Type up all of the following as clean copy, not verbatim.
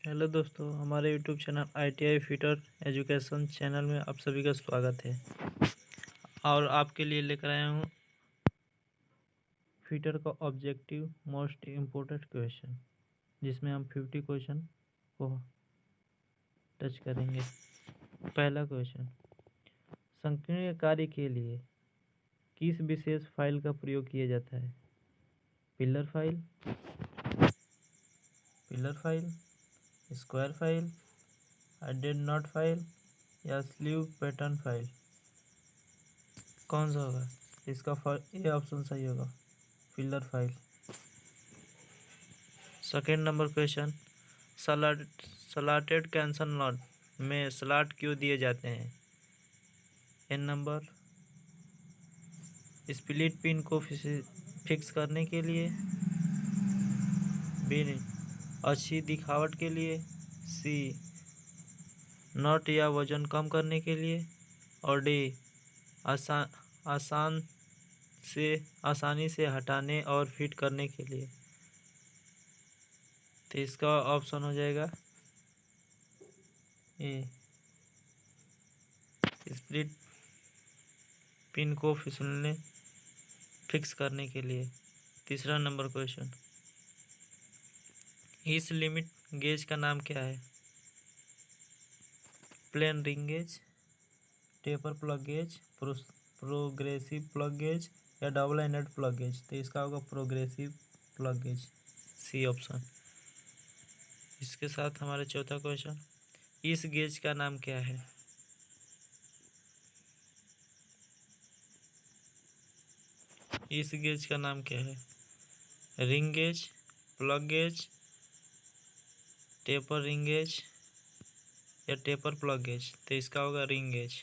Hello दोस्तों, हमारे YouTube channel ITI fitter education channel में आप सभी का स्वागत है। और आपके लिए लेकर आया हूँ फिटर का ऑब्जेक्टिव मोस्ट इम्पोर्टेंट क्वेश्चन, जिसमें हम 50 क्वेश्चन को टच करेंगे। पहला क्वेश्चन, संकीर्ण कार्य के लिए किस विशेष फाइल का प्रयोग किया जाता है? Pillar file, square file, did not file या स्लीव पैटर्न फाइल? कौन सा होगा इसका? ये ऑप्शन सही होगा, pillar file. Second number question, slotted cancel not में स्लॉट क्यों दिए जाते हैं? एन नंबर, स्प्लिट पिन को फिक्स करने के लिए, बी अच्छी दिखावट के लिए, सी नॉट या वजन कम करने के लिए, और डी आसानी से हटाने और फिट करने के लिए। तो इसका ऑप्शन हो जाएगा ए, स्प्लिट पिन को फिक्स करने के लिए। तीसरा नंबर क्वेश्चन, इस लिमिट गेज का नाम क्या है? Plain ring gauge, taper plug gauge, progressive plug gauge या डबल एंडेड प्लग गेज? तो इसका होगा progressive plug gauge, C option. इसके साथ हमारा चौथा क्वेश्चन, इस गेज का नाम क्या है? इस गेज का नाम क्या है? Ring gauge, plug gauge, taper ring gauge या टेपर प्लग गेज? तो इसका होगा रिंग गेज,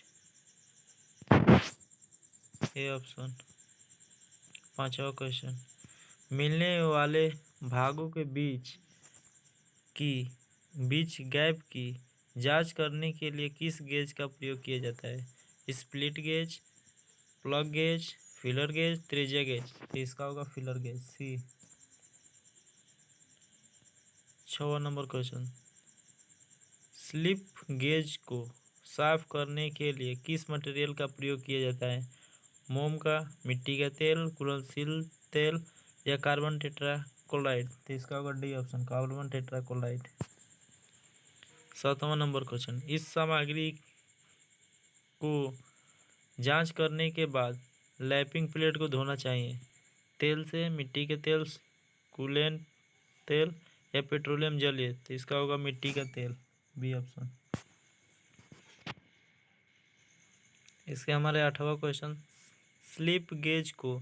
ए ऑप्शन। पांचवा क्वेश्चन, मिलने वाले भागों के बीच गैप की जांच करने के लिए किस गेज का प्रयोग किया जाता है? Split gauge, plug gauge, filler gauge, त्रिज्या गेज? तो इसका होगा फिलर गेज, सी। 6वां नंबर क्वेश्चन, स्लिप गेज को साफ करने के लिए किस मटेरियल का प्रयोग किया जाता है? मोम का, मिट्टी का तेल, घुलनशील तेल या कार्बन टेट्राक्लोराइड? तो इसका होगा डी ऑप्शन, कार्बन टेट्राक्लोराइड। 7वां नंबर क्वेश्चन, इस सामग्री को जांच करने के बाद लैपिंग प्लेट को धोना चाहिए? तेल से, मिट्टी के तेल, कूलेंट तेल या पेट्रोलियम जलीय? तो इसका होगा मिट्टी का तेल, बी ऑप्शन। इसके हमारे 8वां क्वेश्चन, स्लिप गेज को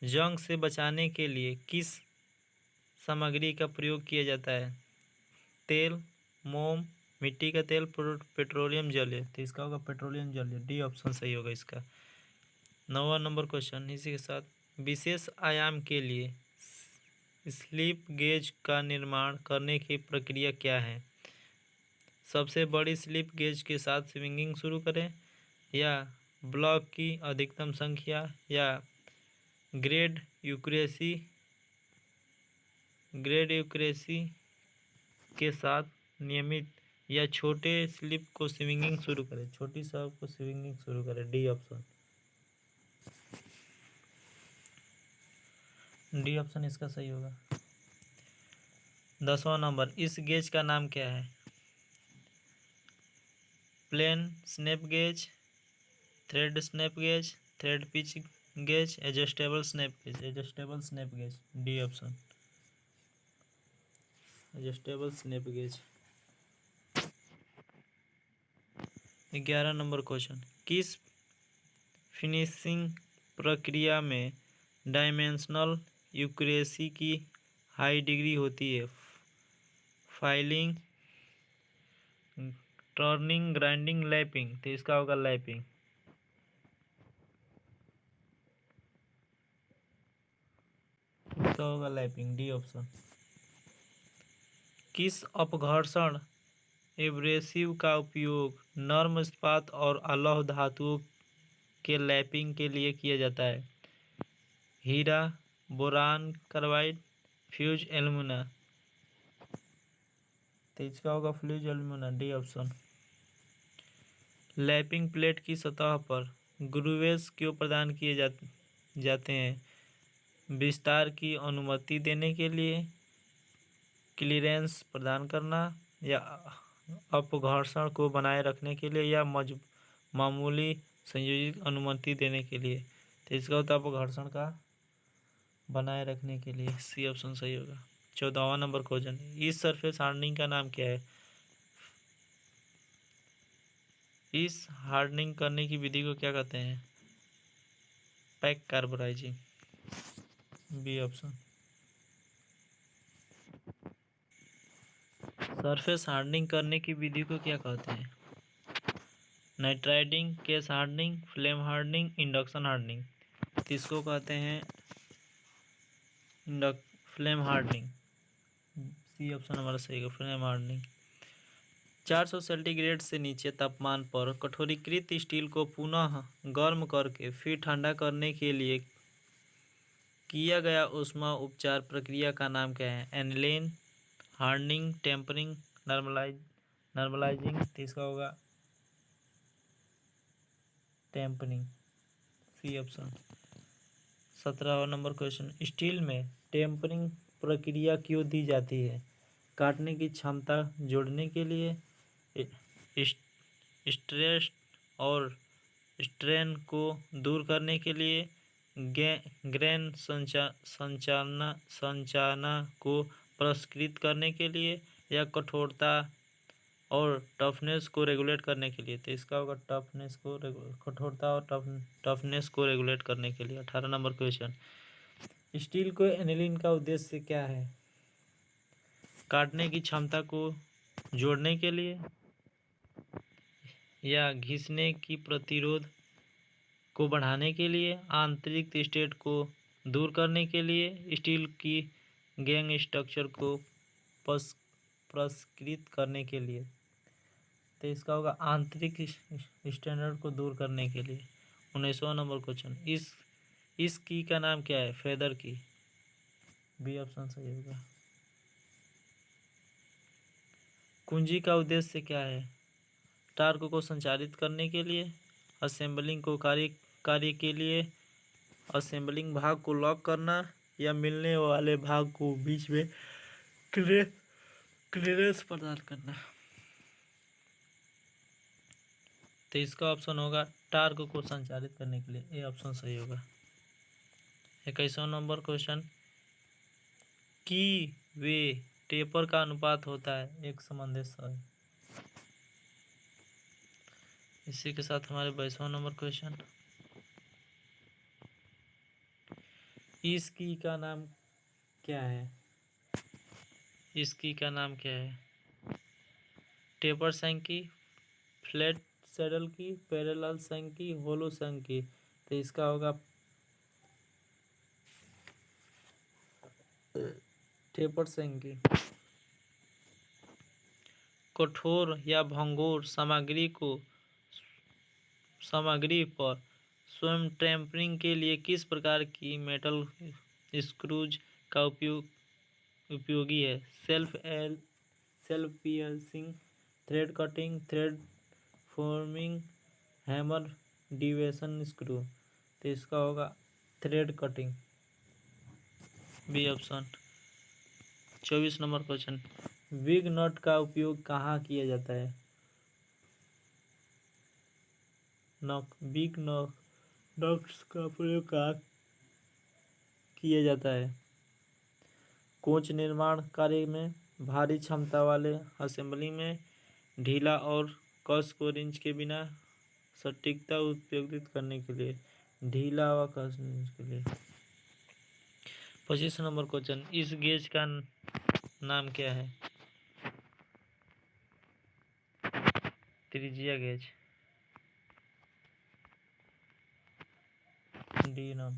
जंग से बचाने के लिए किस सामग्री का प्रयोग किया जाता है? तेल, मोम, मिट्टी का तेल, पेट्रोलियम जलीय? तो इसका होगा पेट्रोलियम जलीय, डी ऑप्शन सही होगा इसका। 9वां नंबर क्वेश्चन इसी के साथ, विशेष आयाम के लिए स्लिप गेज का निर्माण करने की प्रक्रिया क्या है? सबसे बड़ी स्लिप गेज के साथ स्विंगिंग शुरू करें, या ब्लॉक की अधिकतम संख्या, या ग्रेड यूक्रेसी के साथ नियमित, या छोटे स्लिप को स्विंगिंग शुरू करें, छोटी स्लिप को स्विंगिंग शुरू करें? डी ऑप्शन, डी ऑप्शन इसका सही होगा। 10वां नंबर, इस गेज का नाम क्या है? Plain snap gauge, thread snap gauge, thread pitch gauge, adjustable snap gauge? D option, adjustable snap gauge. 11 number question, किस फिनिशिंग प्रक्रिया में डायमेंशनल एक्यूरेसी की हाई डिग्री होती है? Filing, turning, grinding, lapping? तो इसका होगा लैपिंग, इसका होगा लैपिंग, डी ऑप्शन। किस अपघर्षण एब्रेसिव का उपयोग नर्म इस्पात और अलौह धातुओं के लैपिंग के लिए किया जाता है? हीरा, बोरान कार्बाइड, फ्यूज एल्यूमिना? तो इसका होगा fluid alumina, D option. Lapping plate की सतह पर ग्रूवेज क्यों प्रदान किए जाते हैं? विस्तार की अनुमति देने के लिए, क्लीयरेंस प्रदान करना, या अपघर्षण को बनाए रखने के लिए, या मामूली संयोजित अनुमति देने के लिए। तो इसका होता है अपघर्षण का बनाए रखने के लिए, सी ऑप्शन सही होगा। 14वां नंबर क्वेश्चन, इस सरफेस हार्डनिंग का नाम क्या है? इस हार्डनिंग करने की विधि को क्या कहते हैं? Pack carburising, B option. Surface hardening करने की विधि को क्या कहते हैं? Nitriding, case hardening, flame hardening, induction hardening. तो इसको कहते हैं फ्लेम हार्डनिंग, सी ऑप्शन हमारा सही है, फ्लेम हार्डनिंग। 400 सेंटीग्रेड से नीचे तापमान पर कठोरीकृत स्टील को पुनः गर्म करके फिर ठंडा करने के लिए किया गया ऊष्मा उपचार प्रक्रिया का नाम क्या है? Annealing, hardening, tempering, normalising. तो इसका होगा टेम्परिंग, सी ऑप्शन। 17वां नंबर क्वेश्चन, स्टील में टेम्परिंग प्रक्रिया क्यों दी जाती है? काटने की क्षमता जोड़ने के लिए, स्ट्रेस और स्ट्रेन को दूर करने के लिए, ग्रेन संचालना को परिष्कृत करने के लिए, या कठोरता और टफनेस को रेगुलेट करने के लिए। तो इसका होगा कठोरता और टफनेस को रेगुलेट करने के लिए। 18 नंबर क्वेश्चन, स्टील को एनिलिंग का उद्देश्य क्या है? काटने की क्षमता को जोड़ने के लिए, या घिसने की प्रतिरोध को बढ़ाने के लिए, आंतरिक स्टेट को दूर करने के लिए, स्टील की गैंग स्ट्रक्चर को परिष्कृत करने के लिए। तो इसका होगा आंतरिक स्टैंडर्ड को दूर करने के लिए। 19वां नंबर क्वेश्चन, इस की का नाम क्या है? फेदर की, बी ऑप्शन सही होगा। कुंजी का उद्देश्य क्या है? टार्क को संचालित करने के लिए, असेंबलिंग को कार्य के लिए, असेंबलिंग भाग को लॉक करना, या मिलने वाले भाग को बीच में क्लियरेंस प्रदान करना। तो इसका ऑप्शन होगा टार्क को संचालित करने के लिए, ए ऑप्शन सही होगा। 21वां नंबर क्वेश्चन, की वे टेपर का अनुपात होता है 1:100। इसी के साथ हमारे 22वां नंबर क्वेश्चन, इस की का नाम क्या है? इस की का नाम क्या है? टेपर सैंकी, फ्लैट सैडल की, पैरेलल सैंकी, होलो सैंकी। तो इसका होगा टेपर सैंकी। कठोर या भंगुर सामग्री पर स्वयं टेम्परिंग के लिए किस प्रकार की मेटल स्क्रूज का उपयोगी है? Self piercing, thread cutting, thread forming, hammer डिवेशन स्क्रू। तो इसका होगा thread cutting, B option. 24 number question, big nut का उपयोग कहाँ किया जाता है? बिग नट्स का प्रयोग कहाँ किया जाता है? कोच निर्माण कार्य में, भारी क्षमता वाले असेंबली में, ढीला और कस को रिंच के बिना सटीकता उत्पादित करने के लिए, ढीला व कस रिंच के लिए। 25 नंबर क्वेश्चन, इस गेज का नाम क्या है? त्रिज्या गेज, डी नाम।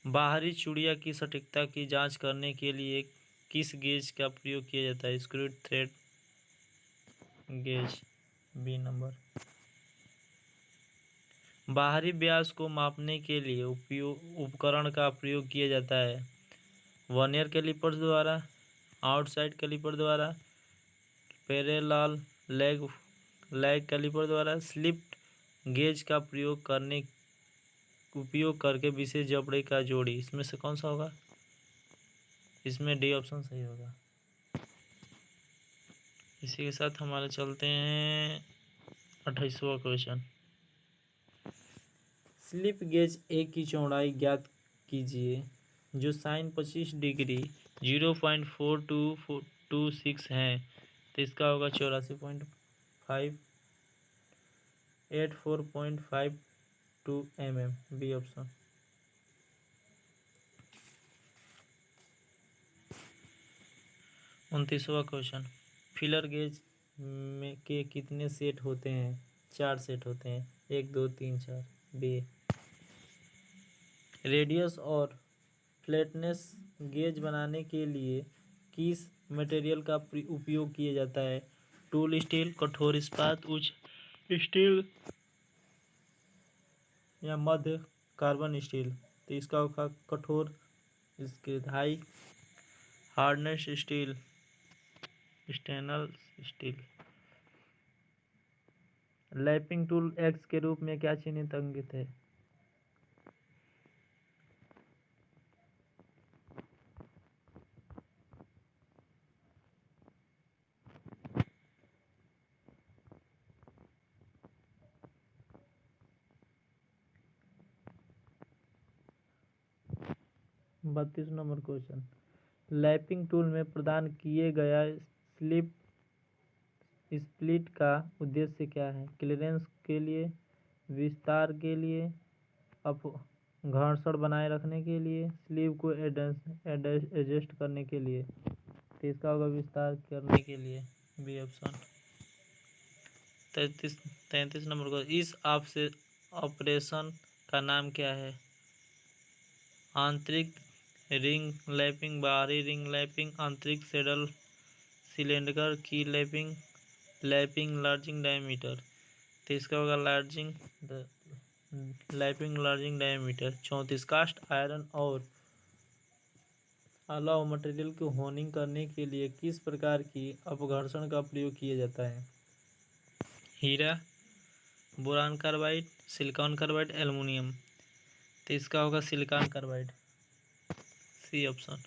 बाहरी चूड़िया की सटीकता की जांच करने के लिए किस गेज का प्रयोग किया जाता है? Screw thread gauge, B number. बाहरी व्यास को मापने के लिए उपकरण का प्रयोग किया जाता है? वर्नियर कैलिपर द्वारा, आउटसाइड कैलिपर द्वारा, पैरेलल लैग कैलिपर द्वारा, स्लिप गेज का उपयोग करके विशेष जबड़े का जोड़ी। इसमें से कौन सा होगा? इसमें डी ऑप्शन सही होगा। इसी के साथ हमारे चलते हैं 28वां क्वेश्चन। स्लिप गेज ए की चौड़ाई ज्ञात कीजिए जो साइन 25 डिग्री 0.4226 है। तो इसका होगा 84.582 mm, बी ऑप्शन। 29वां क्वेश्चन। फिलर गेज में के कितने सेट होते हैं? 4 सेट होते हैं। 1 2 3 4, बी। रेडियस और फ्लैटनेस गेज बनाने के लिए किस मटेरियल का उपयोग किया जाता है? टूल स्टील, कठोर इस्पात, उच्च स्टील या मध्य कार्बन स्टील। तो इसका होगा कठोर, इसके high hardness steel, stainless steel. Lapping tool x के रूप में क्या चिन्हित अंकित है? बत्तीस नंबर क्वेश्चन। लैपिंग टूल में प्रदान किए गया स्लिप स्प्लिट का उद्देश्य क्या है? क्लीयरेंस के लिए, विस्तार के लिए, घर्षण बनाए रखने के लिए, स्लीव को एडजस्ट करने के लिए। तो इसका होगा विस्तार करने के लिए, बी ऑप्शन। 33 नंबर को, इस ऑपरेशन का नाम क्या है? आंतरिक रिंग लैपिंग, बाहरी रिंग लैपिंग, आंतरिक सैडल सिलेंडर की लैपिंग, लार्जिंग डायमीटर। तो इसका होगा लैपिंग लार्जिंग डायमीटर। 34, कास्ट आयरन और अलाव मटेरियल को होनिंग करने के लिए किस प्रकार की अपघर्षण का प्रयोग किया जाता है? हीरा, boron carbide, silicon carbide, aluminium. तो इसका होगा silicon carbide, C option.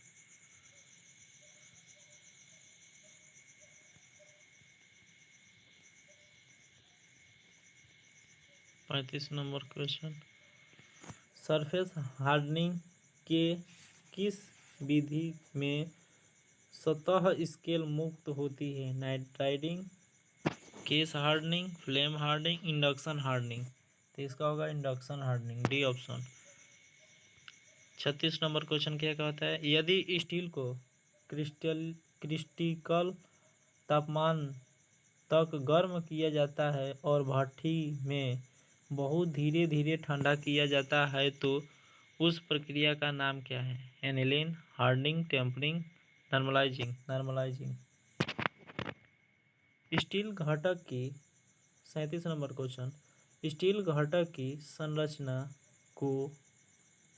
35 number question. Surface hardening के किस विधि में सतह स्केल मुक्त होती है? Nitriding, case hardening, flame hardening, induction hardening. तो इसका होगा induction hardening, D option. 36 number question क्या कहता है? यदि स्टील को क्रिटिकल तापमान तक गर्म किया जाता है और भट्ठी में बहुत धीरे धीरे ठंडा किया जाता है तो उस प्रक्रिया का नाम क्या है? Annealing, hardening, tempering, normalising. Steel घटक की 37 नंबर क्वेश्चन। स्टील घटक की संरचना को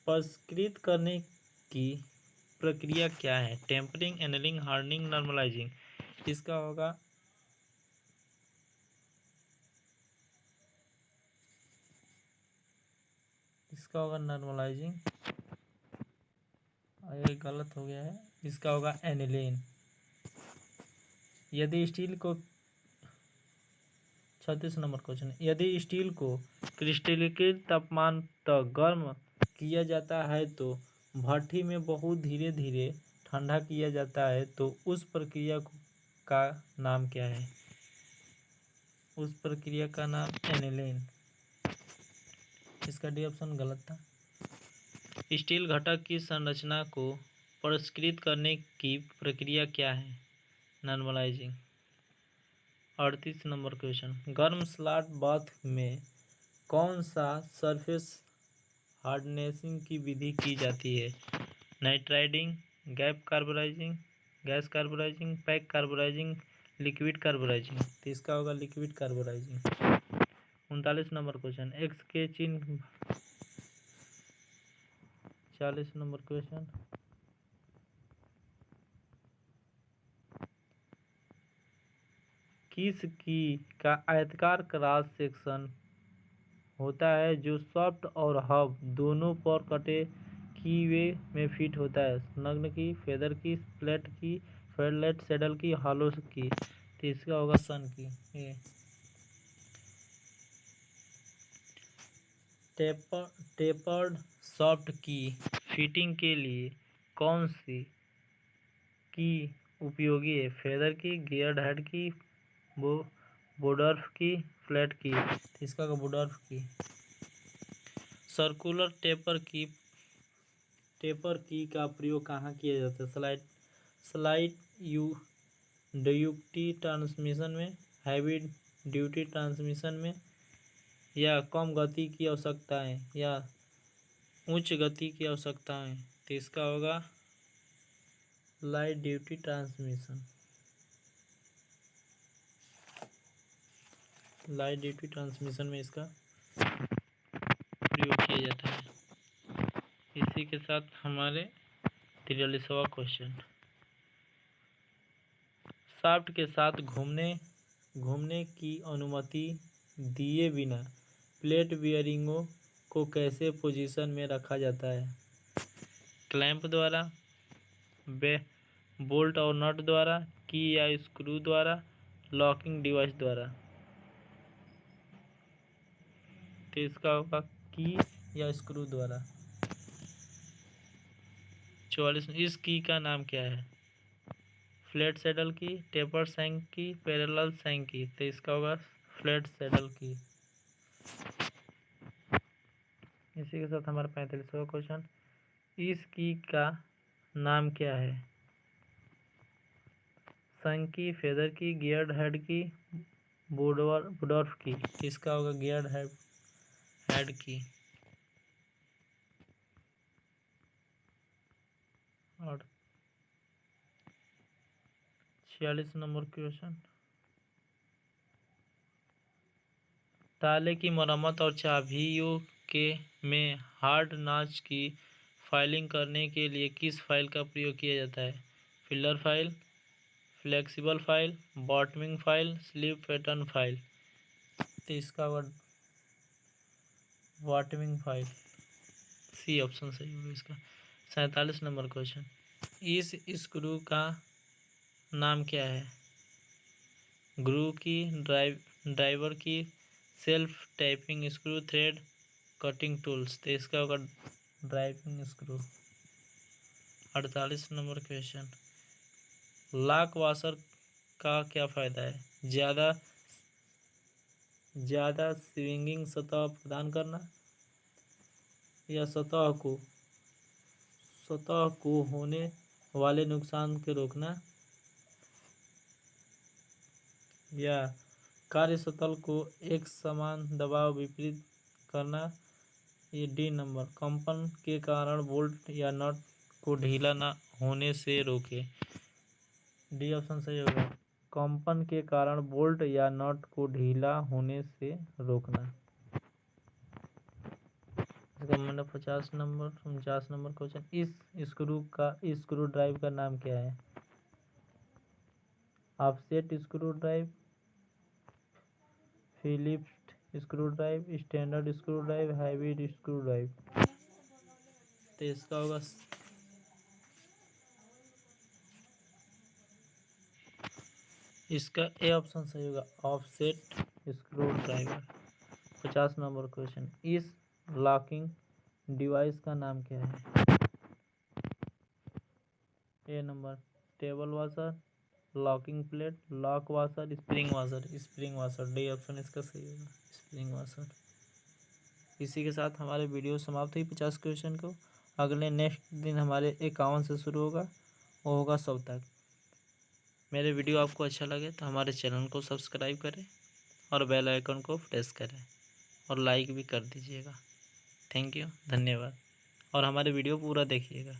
परिष्कृत करने की प्रक्रिया क्या है? Tempering, annealing, hardening, normalising. इसका होगा नॉर्मलाइजिंग। ये गलत हो गया है, इसका होगा एनिलीन। यदि स्टील को 36 नंबर क्वेश्चन। यदि स्टील को क्रिस्टलीकृत तापमान तक गर्म किया जाता है तो भट्ठी में बहुत धीरे धीरे ठंडा किया जाता है तो उस प्रक्रिया का नाम क्या है? उस प्रक्रिया का नाम एनिलीन। इसका डी ऑप्शन गलत था। स्टील घटक की संरचना को परिष्कृत करने की प्रक्रिया क्या है? नॉर्मलाइजिंग। 38 number question. गर्म स्लॉट बाथ में कौन सा सरफेस हार्डनेसिंग की विधि की जाती है? Nitriding, gas carburising, pack carburising, liquid carburising. तो इसका होगा liquid carburising. 39 number question. X के चिन्ह 40 नंबर क्वेश्चन। किस की का आयताकार क्रॉस सेक्शन होता है जो सॉफ्ट और हब दोनों पर कटे की वे में फिट होता है? संलग्न की, फेदर की, फ्लैट की, फेडलेट, सैडल की, हॉलो की। तो इसका होगा सन की। ये टेपर्ड सॉफ्ट की फिटिंग के लिए कौन सी की उपयोगी है? फेदर की, गियर्ड हेड की, बोडर्फ की, फ्लैट की। तो इसका होगा बोडर्फ की। सर्कुलर टेपर की का प्रयोग कहाँ किया जाता है? स्लाइड ड्यूटी ट्रांसमिशन में, हैवी ड्यूटी ट्रांसमिशन में, या कम गति की आवश्यकताएं या उच्च गति की आवश्यकताएं। तो इसका होगा light duty transmission. Light duty transmission में इसका प्रयोग किया जाता है। इसी के साथ हमारे 43वां क्वेश्चन, शाफ्ट के साथ घूमने की अनुमति दिए बिना प्लेट बियरिंगों को कैसे पोजीशन में रखा जाता है? क्लैंप द्वारा, बोल्ट और नट द्वारा, की या स्क्रू द्वारा, लॉकिंग डिवाइस द्वारा। तो इसका होगा की या स्क्रू द्वारा। 44। इस की का नाम क्या है? फ्लैट सैडल की, टेपर शैंक की, पैरेलल शैंक की। तो इसका होगा फ्लैट सैडल की। इसी के साथ हमारा 45वां क्वेश्चन, इस की का नाम क्या है? शंक की, फेदर की, गियर्ड हेड की, बोडर्फ की। इसका होगा गियर्ड हेड की। और 46 नंबर क्वेश्चन, ताले की मरम्मत और चाबियों के में हार्ड नॉच की फाइलिंग करने के लिए किस फाइल का प्रयोग किया जाता है? Filler file, flexible file, bottoming file, slip pattern file. तो इसका होगा बॉटमिंग फाइल। सी ऑप्शन सही होगा इसका। 47 नंबर क्वेश्चन, इस स्क्रू का नाम क्या है? ग्रू की, ड्राइवर की, self tapping screw, thread cutting tools. तो इसका होगा driving screw. 48 number question, lock washer का क्या फ़ायदा है? ज़्यादा स्विंगिंग सतह प्रदान करना, या सतह को होने वाले नुकसान के रोकना, या कार्यस्थल को एक समान दबाव वितरित करना। ये डी नंबर, कंपन के कारण बोल्ट या नट को ढीला न होने से रोके। डी ऑप्शन सही होगा, कंपन के कारण बोल्ट या नट को ढीला होने से रोकना। इसका मतलब 50 नंबर 49 नंबर क्वेश्चन, इस स्क्रू ड्राइव का नाम क्या है? Offset screw drive, Phillips screw drive, standard screw drive, hybrid screw drive. तो इसका होगा इसका ए ऑप्शन सही होगा, offset screw driver. 50 number question, इस लॉकिंग डिवाइस का नाम क्या है? A number, table washer, locking plate, lock washer, spring washer. D option इसका सही होगा, स्प्रिंग वाशर। इसी के साथ हमारे वीडियो समाप्त हुई 50 क्वेश्चन को। अगले नेक्स्ट दिन हमारे 51 से शुरू होगा, वो होगा 100 तक। मेरे वीडियो आपको अच्छा लगे तो हमारे चैनल को सब्सक्राइब करें और बेल आइकन को प्रेस करें और लाइक भी कर दीजिएगा। थैंक यू, धन्यवाद। और हमारे वीडियो पूरा देखिएगा।